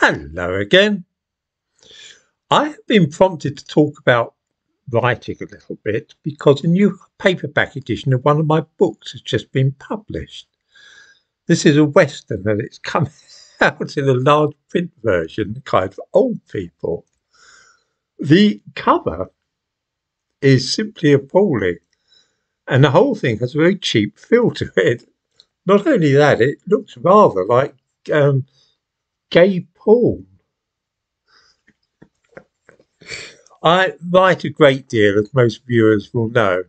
Hello again. I have been prompted to talk about writing a little bit because a new paperback edition of one of my books has just been published. This is a Western and it's come out in a large print version, kind for old people. The cover is simply appalling and the whole thing has a very cheap feel to it. Not only that, it looks rather like gay porn. I write a great deal, as most viewers will know.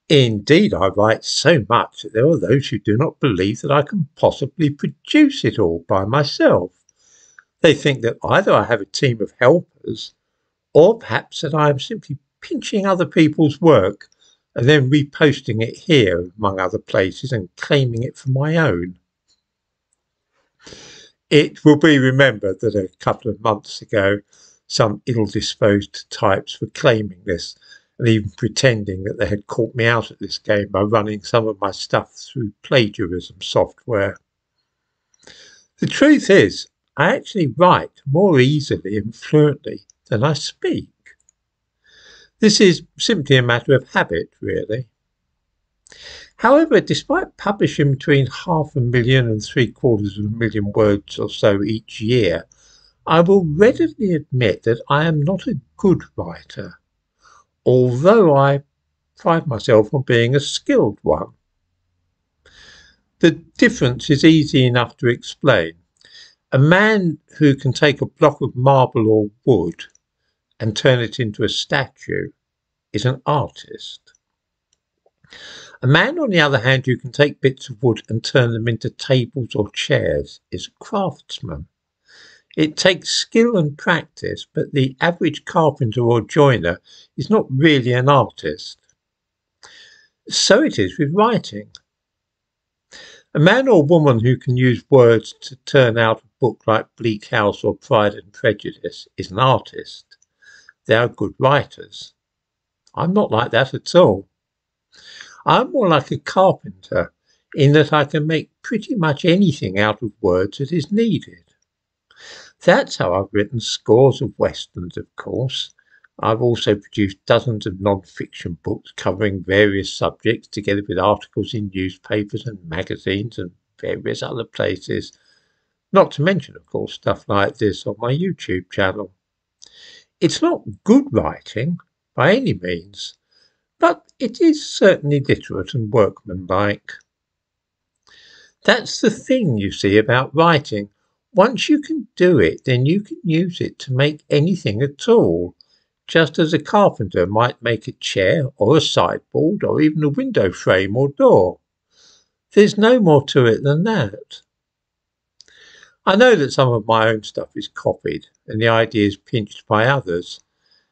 Indeed, I write so much that there are those who do not believe that I can possibly produce it all by myself. They think that either I have a team of helpers, or perhaps that I am simply pinching other people's work and then reposting it here, among other places, and claiming it for my own. It will be remembered that a couple of months ago, some ill-disposed types were claiming this and even pretending that they had caught me out at this game by running some of my stuff through plagiarism software. The truth is, I actually write more easily and fluently than I speak. This is simply a matter of habit, really. However, despite publishing between 500,000 and 750,000 words or so each year, I will readily admit that I am not a good writer, although I pride myself on being a skilled one. The difference is easy enough to explain. A man who can take a block of marble or wood and turn it into a statue is an artist. A man, on the other hand, who can take bits of wood and turn them into tables or chairs is a craftsman. It takes skill and practice, but the average carpenter or joiner is not really an artist. So it is with writing. A man or woman who can use words to turn out a book like Bleak House or Pride and Prejudice is an artist. They are good writers. I'm not like that at all. I'm more like a carpenter in that I can make pretty much anything out of words that is needed. That's how I've written scores of westerns, of course. I've also produced dozens of non-fiction books covering various subjects, together with articles in newspapers and magazines and various other places. Not to mention, of course, stuff like this on my YouTube channel. It's not good writing, by any means, but it is certainly literate and workmanlike. That's the thing, you see, about writing. Once you can do it, then you can use it to make anything at all, just as a carpenter might make a chair or a sideboard or even a window frame or door. There's no more to it than that. I know that some of my own stuff is copied and the ideas pinched by others,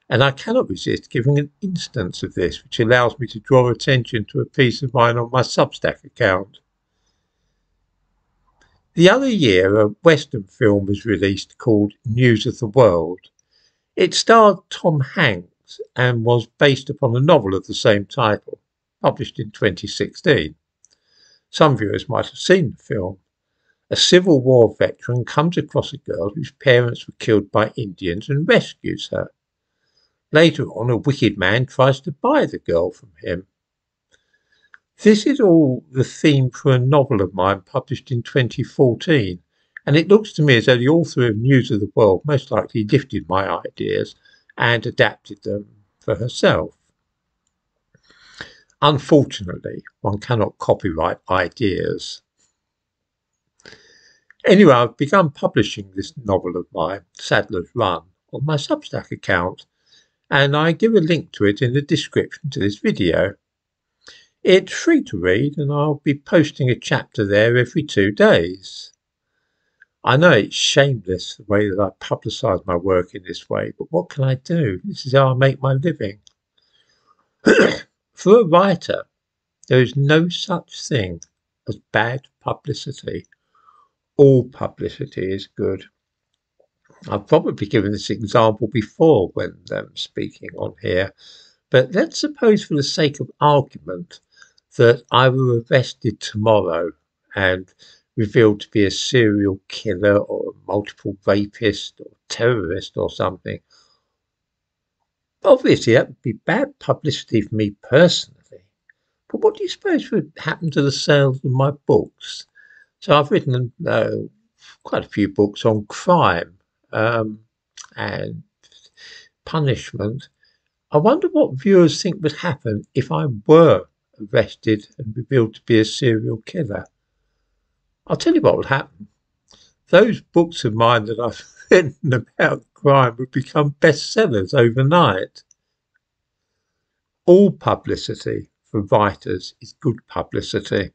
and I cannot resist giving an instance of this, which allows me to draw attention to a piece of mine on my Substack account. The other year, a Western film was released called News of the World. It starred Tom Hanks and was based upon a novel of the same title, published in 2016. Some viewers might have seen the film. A Civil War veteran comes across a girl whose parents were killed by Indians and rescues her. Later on, a wicked man tries to buy the girl from him. This is all the theme for a novel of mine published in 2014, and it looks to me as though the author of News of the World most likely lifted my ideas and adapted them for herself. Unfortunately, one cannot copyright ideas. Anyway, I've begun publishing this novel of mine, Sadler's Run, on my Substack account, and I give a link to it in the description to this video. It's free to read, and I'll be posting a chapter there every 2 days. I know it's shameless the way that I publicise my work in this way, but what can I do? This is how I make my living. For a writer, there is no such thing as bad publicity. All publicity is good. I've probably given this example before when speaking on here, but let's suppose for the sake of argument that I were arrested tomorrow and revealed to be a serial killer or a multiple rapist or terrorist or something. Obviously, that would be bad publicity for me personally. But what do you suppose would happen to the sales of my books? So I've written quite a few books on crime and punishment. I wonder what viewers think would happen if I were arrested and revealed to be a serial killer. I'll tell you what would happen. Those books of mine that I've written about crime would become bestsellers overnight. All publicity for writers is good publicity.